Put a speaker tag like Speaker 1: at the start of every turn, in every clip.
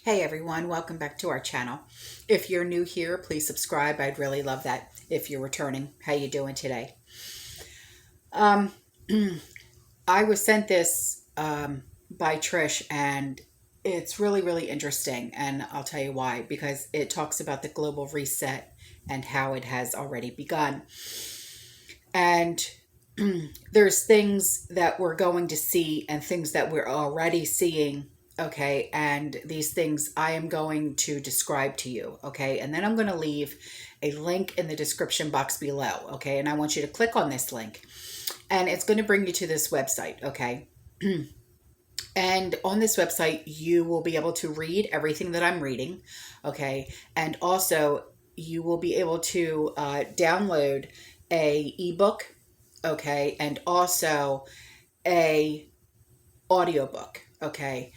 Speaker 1: Hey everyone, welcome back to our channel. If you're new here, please subscribe. I'd really love that. If you're returning, how you doing today? Um, I was sent this by Trish, and it's really, really interesting. And I'll tell you why, because it talks about the global reset and how it has already begun. And there's things that we're going to see and things that we're already seeing. Okay. And these things I am going to describe to you. Okay. And then I'm going to leave a link in the description box below. Okay. And I want you to click on this link and it's going to bring you to this website. Okay. And on this website, you will be able to read everything that I'm reading. Okay. And also you will be able to download a ebook. Okay. And also a audiobook. Okay.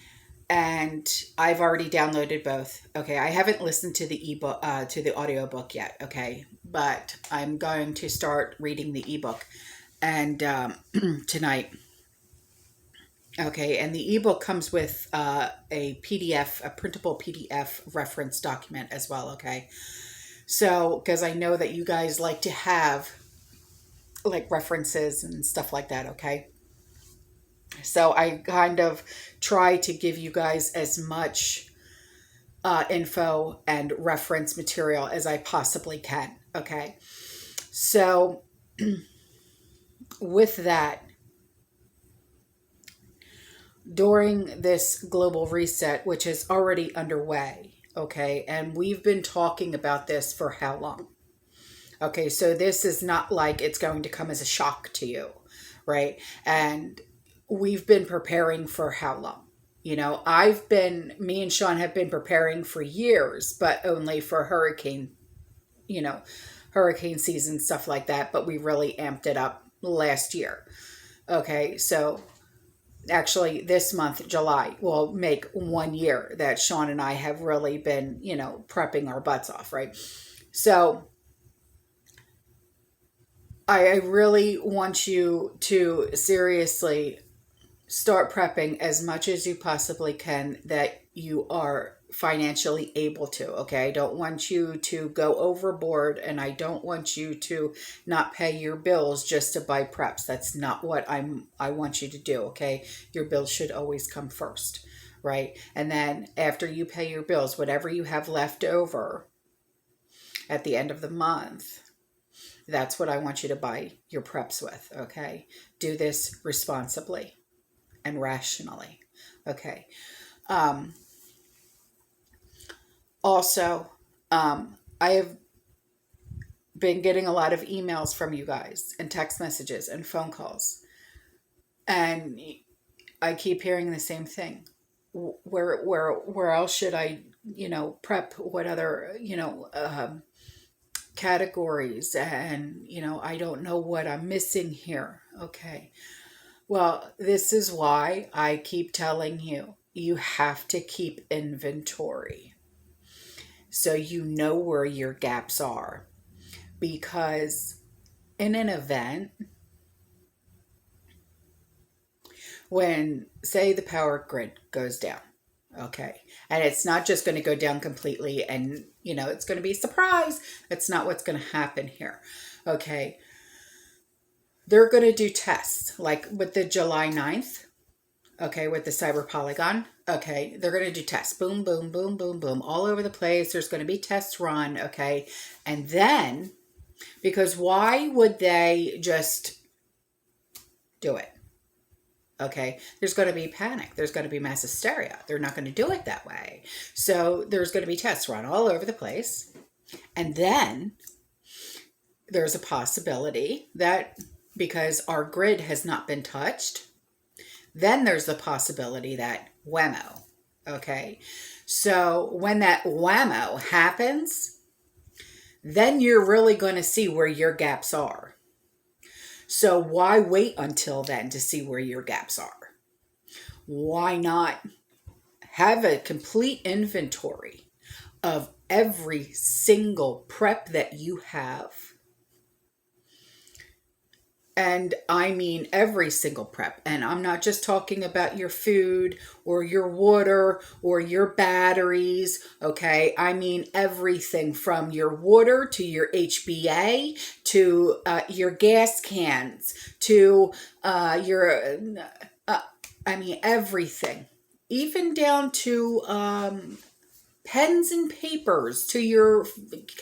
Speaker 1: And I've already downloaded both. Okay, I haven't listened to the ebook, to the audiobook yet. Okay, but I'm going to start reading the ebook and tonight. Okay, and the ebook comes with a PDF, a printable PDF reference document as well. Okay, so because I know that you guys like to have like references and stuff like that. Okay. So I kind of try to give you guys as much info and reference material as I possibly can. Okay. So with that, during this global reset, which is already underway, okay, and we've been talking about this for how long? Okay, so this is not like it's going to come as a shock to you, right? And we've been preparing for how long? Me and Sean have been preparing for years, but only for you know, hurricane season, stuff like that. But we really amped it up last year. Okay, so actually this month, July, will make 1 year that Sean and I have really been, prepping our butts off, right? So I really want you to seriously start prepping as much as you possibly can that you are financially able to. Okay, I don't want you to go overboard, and I don't want you to not pay your bills just to buy preps. That's not what I want you to do. Okay, your bills should always come first, right? And then after you pay your bills, whatever you have left over at the end of the month, that's what I want you to buy your preps with. Okay, do this responsibly and rationally. Okay. Um, Also, I have been getting a lot of emails from you guys and text messages and phone calls. And I keep hearing the same thing. Where else should I, prep? What other, categories? And, I don't know what I'm missing here. Okay. Well, this is why I keep telling you, you have to keep inventory so you know where your gaps are. Because in an event, when, say, the power grid goes down, okay, and it's not just going to go down completely and, it's going to be a surprise. That's not what's going to happen here. Okay. They're going to do tests like with the July 9th. Okay, with the cyber polygon. Okay, they're going to do tests. Boom, boom, boom, boom, boom. All over the place. There's going to be tests run. Okay. And then, because why would they just do it? Okay, there's going to be panic. There's going to be mass hysteria. They're not going to do it that way. So there's going to be tests run all over the place. And then there's a possibility that because our grid has not been touched, then there's the possibility that whammo. Okay. So when that whammo happens, then you're really going to see where your gaps are. So why wait until then to see where your gaps are? Why not have a complete inventory of every single prep that you have And I mean every single prep. And I'm not just talking about your food or your water or your batteries. Okay. I mean everything from your water to your HBA to your gas cans to I mean everything. Even down to pens and papers, to your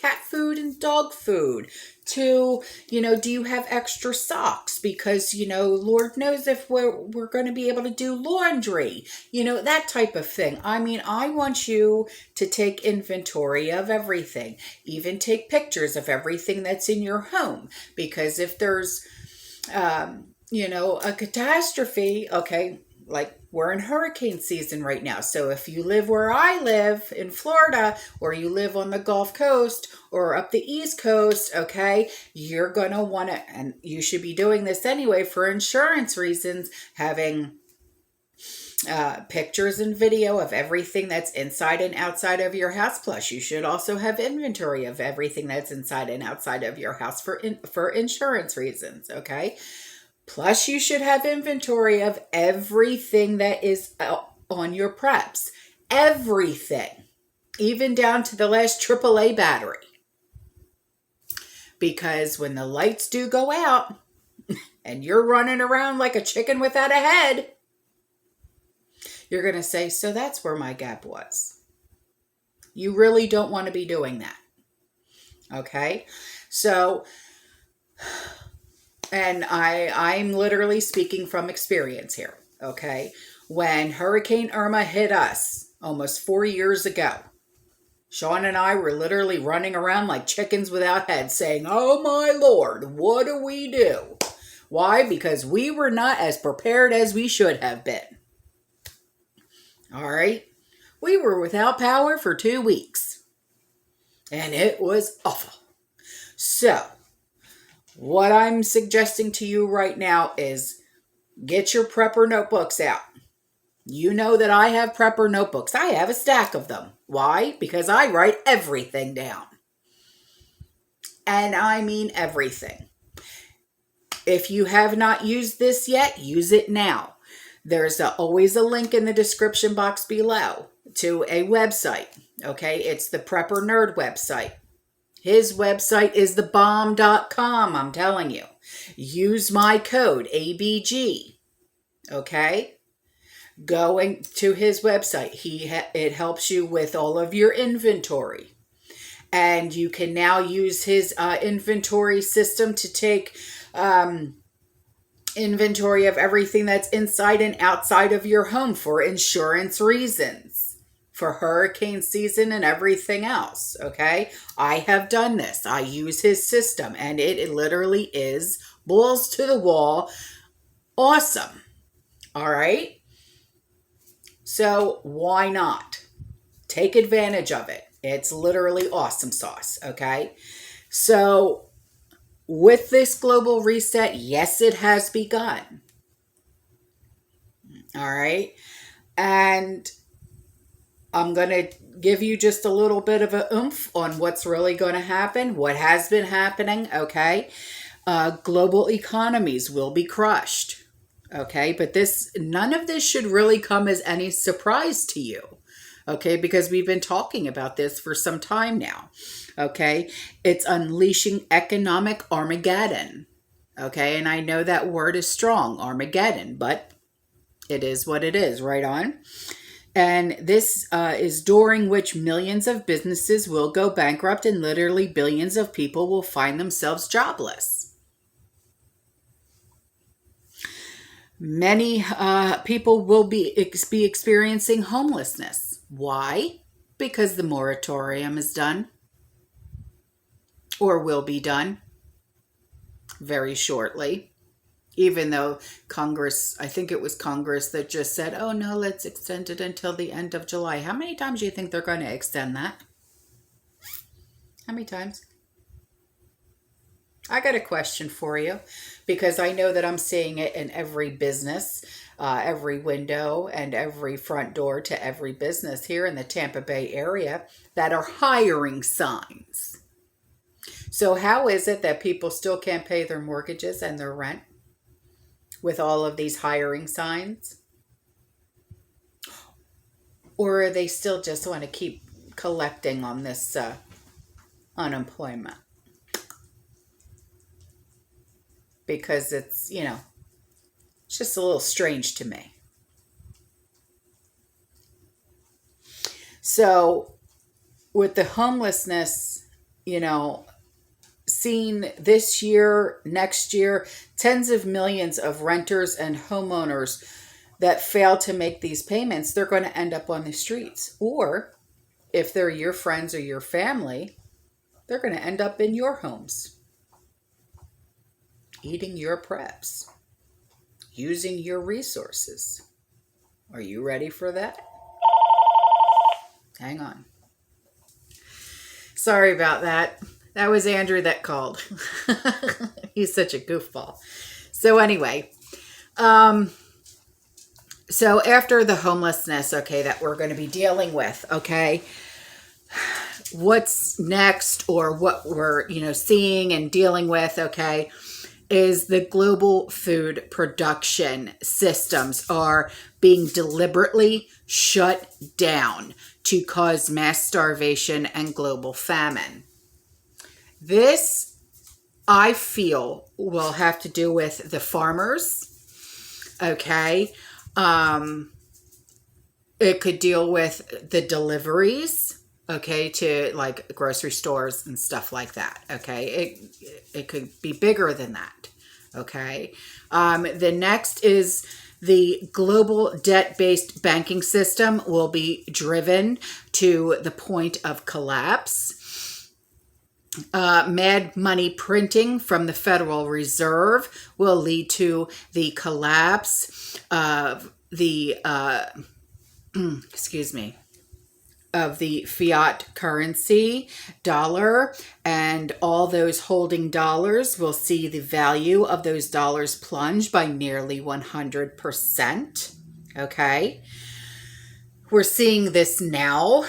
Speaker 1: cat food and dog food, to, do you have extra socks? Because, Lord knows if we're going to be able to do laundry, that type of thing. I mean, I want you to take inventory of everything, even take pictures of everything that's in your home. Because if there's, a catastrophe, okay, like we're in hurricane season right now. So if you live where I live in Florida, or you live on the Gulf Coast or up the East Coast, okay, you're going to want to, and you should be doing this anyway for insurance reasons, having pictures and video of everything that's inside and outside of your house. Plus, you should also have inventory of everything that's inside and outside of your house for insurance reasons, okay? Plus, you should have inventory of everything that is on your preps. Everything. Even down to the last AAA battery. Because when the lights do go out and you're running around like a chicken without a head, you're going to say, so that's where my gap was. You really don't want to be doing that. Okay? So, and I'm literally speaking from experience here, okay? When Hurricane Irma hit us almost 4 years ago, Sean and I were literally running around like chickens without heads saying, oh my Lord, what do we do? Why? Because we were not as prepared as we should have been. All right? We were without power for 2 weeks. And it was awful. So, what I'm suggesting to you right now is get your prepper notebooks out. You know that I have prepper notebooks. I have a stack of them. Why? Because I write everything down. And I mean everything. If you have not used this yet, use it now. There's always a link in the description box below to a website. Okay, it's the Prepper Nerd website. His website is thebomb.com, I'm telling you. Use my code, ABG. Okay? Going to his website, it helps you with all of your inventory. And you can now use his inventory system to take inventory of everything that's inside and outside of your home for insurance reasons, for hurricane season and everything else, okay? I have done this. I use his system, and it literally is balls to the wall. Awesome. All right? So why not? Take advantage of it. It's literally awesome sauce, okay? So with this global reset, yes, it has begun. All right? And I'm going to give you just a little bit of a oomph on what's really going to happen, what has been happening, okay? Global economies will be crushed, okay? But none of this should really come as any surprise to you, okay? Because we've been talking about this for some time now, okay? It's unleashing economic Armageddon, okay? And I know that word is strong, Armageddon, but it is what it is, right on? And this is during which millions of businesses will go bankrupt and literally billions of people will find themselves jobless. Many people will be experiencing homelessness. Why? Because the moratorium is done, or will be done very shortly. Even though Congress, I think it was Congress that just said, oh no, let's extend it until the end of July. How many times do you think they're going to extend that? How many times? I got a question for you, because I know that I'm seeing it in every business, every window and every front door to every business here in the Tampa Bay area that are hiring signs. So how is it that people still can't pay their mortgages and their rent with all of these hiring signs? Or are they still just want to keep collecting on this unemployment? Because it's, it's just a little strange to me. So with the homelessness, seen this year, next year, tens of millions of renters and homeowners that fail to make these payments, they're going to end up on the streets. Or if they're your friends or your family, they're going to end up in your homes, eating your preps, using your resources. Are you ready for that? Hang on. Sorry about that. That was Andrew that called. He's such a goofball. So anyway, so after the homelessness, okay, that we're going to be dealing with, okay, what's next, or what we're, seeing and dealing with, okay, is the global food production systems are being deliberately shut down to cause mass starvation and global famine. This, I feel, will have to do with the farmers, okay? It could deal with the deliveries, okay, to like grocery stores and stuff like that, okay? It could be bigger than that, okay? The next is the global debt-based banking system will be driven to the point of collapse. Mad money printing from the Federal Reserve will lead to the collapse of the of the fiat currency dollar, and all those holding dollars will see the value of those dollars plunge by nearly 100%. Okay, we're seeing this now.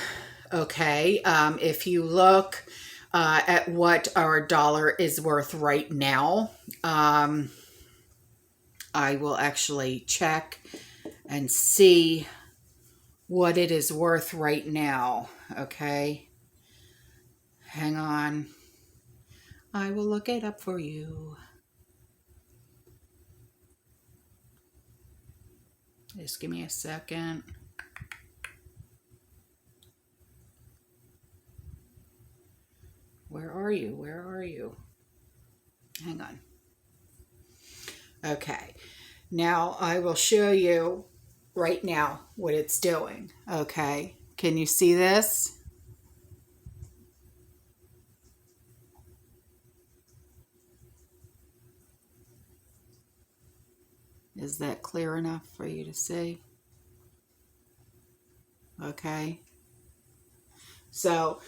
Speaker 1: Okay, if you look at what our dollar is worth right now, I will actually check and see what it is worth right now. Okay, hang on, I will look it up for you. Just give me a second. Where are you? Where are you? Hang on. Okay, now I will show you right now what it's doing. Okay, can you see this? Is that clear enough for you to see? Okay, so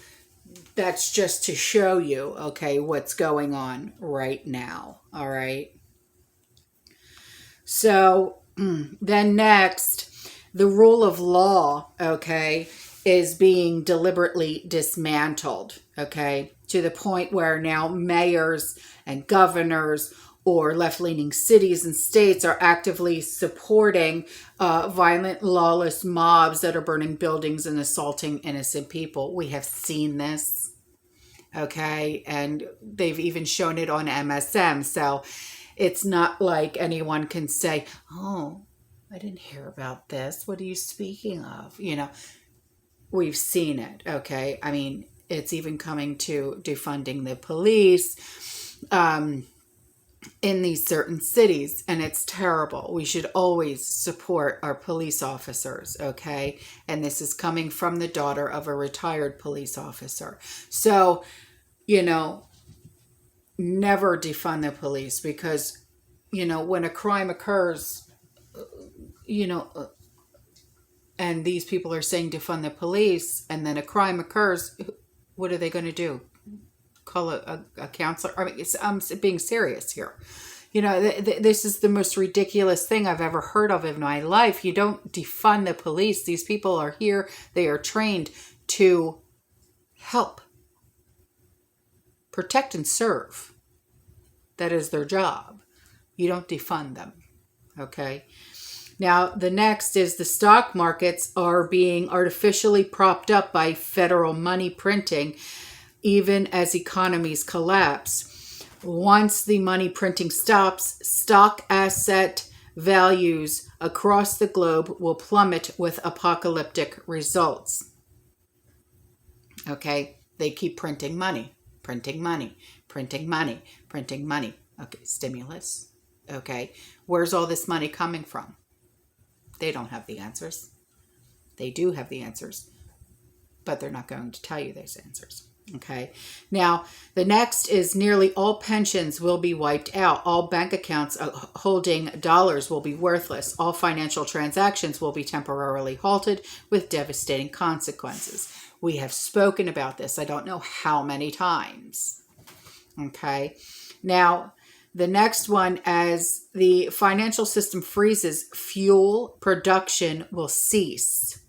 Speaker 1: that's just to show you, okay, what's going on right now. All right, so then next, the rule of law, okay, is being deliberately dismantled, okay, to the point where now mayors and governors or left-leaning cities and states are actively supporting violent, lawless mobs that are burning buildings and assaulting innocent people. We have seen this, okay, and they've even shown it on MSM. So it's not like anyone can say, oh, I didn't hear about this. What are you speaking of? We've seen it, okay? I mean, it's even coming to defunding the police in these certain cities, and it's terrible. We should always support our police officers, okay? And this is coming from the daughter of a retired police officer. So, never defund the police, because, when a crime occurs, and these people are saying defund the police, and then a crime occurs, what are they going to do? Call a counselor? I mean, I'm being serious here. This is the most ridiculous thing I've ever heard of in my life. You don't defund the police. These people are here. They are trained to help. Protect and serve. That is their job. You don't defund them. Okay? Now, the next is the stock markets are being artificially propped up by federal money printing, even as economies collapse. Once the money printing stops, stock asset values across the globe will plummet with apocalyptic results. Okay? They keep printing money, printing money, printing money, printing money. Okay, stimulus. Okay, where's all this money coming from? They don't have the answers. They do have the answers, but they're not going to tell you those answers. Okay, now the next is nearly all pensions will be wiped out. All bank accounts holding dollars will be worthless. All financial transactions will be temporarily halted with devastating consequences. We have spoken about this, I don't know how many times. Okay, now the next one, as the financial system freezes, fuel production will cease.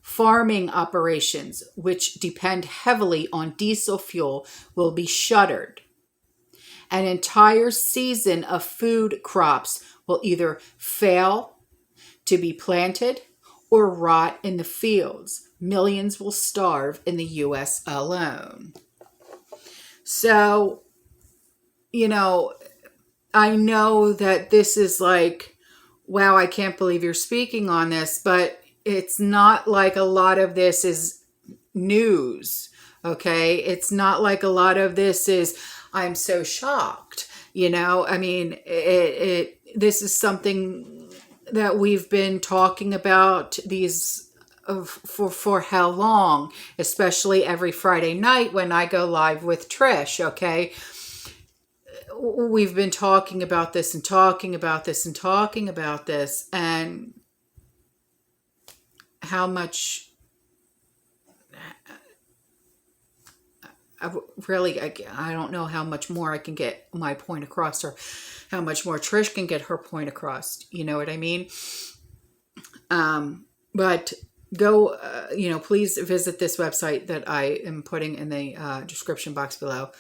Speaker 1: Farming operations, which depend heavily on diesel fuel, will be shuttered. An entire season of food crops will either fail to be planted or rot in the fields. Millions will starve in the U.S. alone. So, I know that this is like, wow, I can't believe you're speaking on this, but it's not like a lot of this is news, okay? It's not like a lot of this is, I'm so shocked, I mean, this is something that we've been talking about for how long, especially every Friday night when I go live with Trish, okay? We've been talking about this and talking about this and talking about this, and how much I don't know how much more I can get my point across, or how much more Trish can get her point across. You know what I mean? But go, please visit this website that I am putting in the description box below.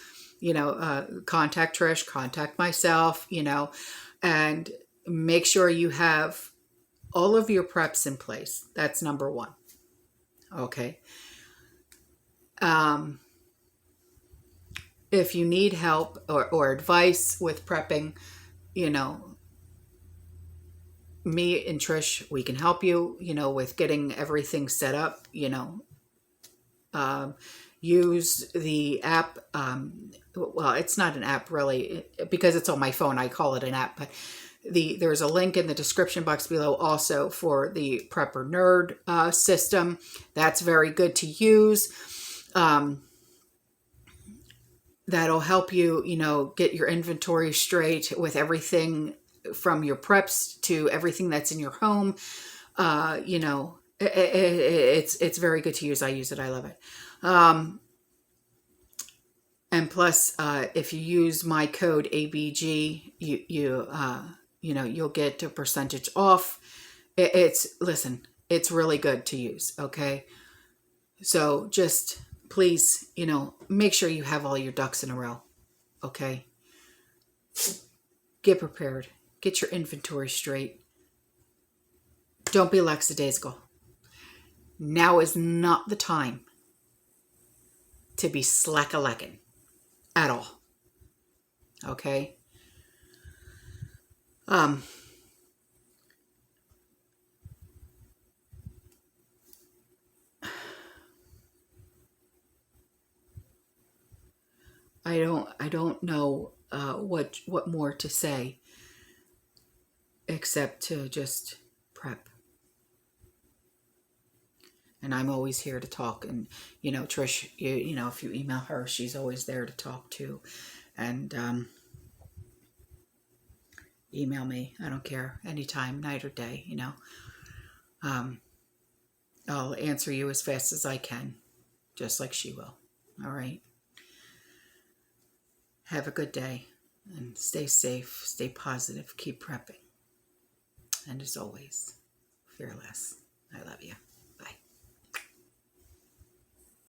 Speaker 1: Contact Trish, contact myself, and make sure you have all of your preps in place. That's number one. Okay. If you need help or advice with prepping, me and Trish, we can help you, with getting everything set up, use the app. Well, it's not an app really, because it's on my phone. I call it an app, but there's a link in the description box below also for the Prepper Nerd system. That's very good to use. That'll help you, get your inventory straight with everything from your preps to everything that's in your home. It's very good to use. I use it. I love it. And plus, if you use my code ABG, you'll get a percentage off. It's really good to use. Okay. So just please, make sure you have all your ducks in a row. Okay. Get prepared. Get your inventory straight. Don't be lackadaisical. Now is not the time to be slack-a-lacking at all. Okay? I don't know what more to say except to just prep. And I'm always here to talk. And, Trish, if you email her, she's always there to talk to. And email me. I don't care. Anytime, night or day, I'll answer you as fast as I can, just like she will. All right? Have a good day. And stay safe. Stay positive. Keep prepping. And as always, fearless. I love you.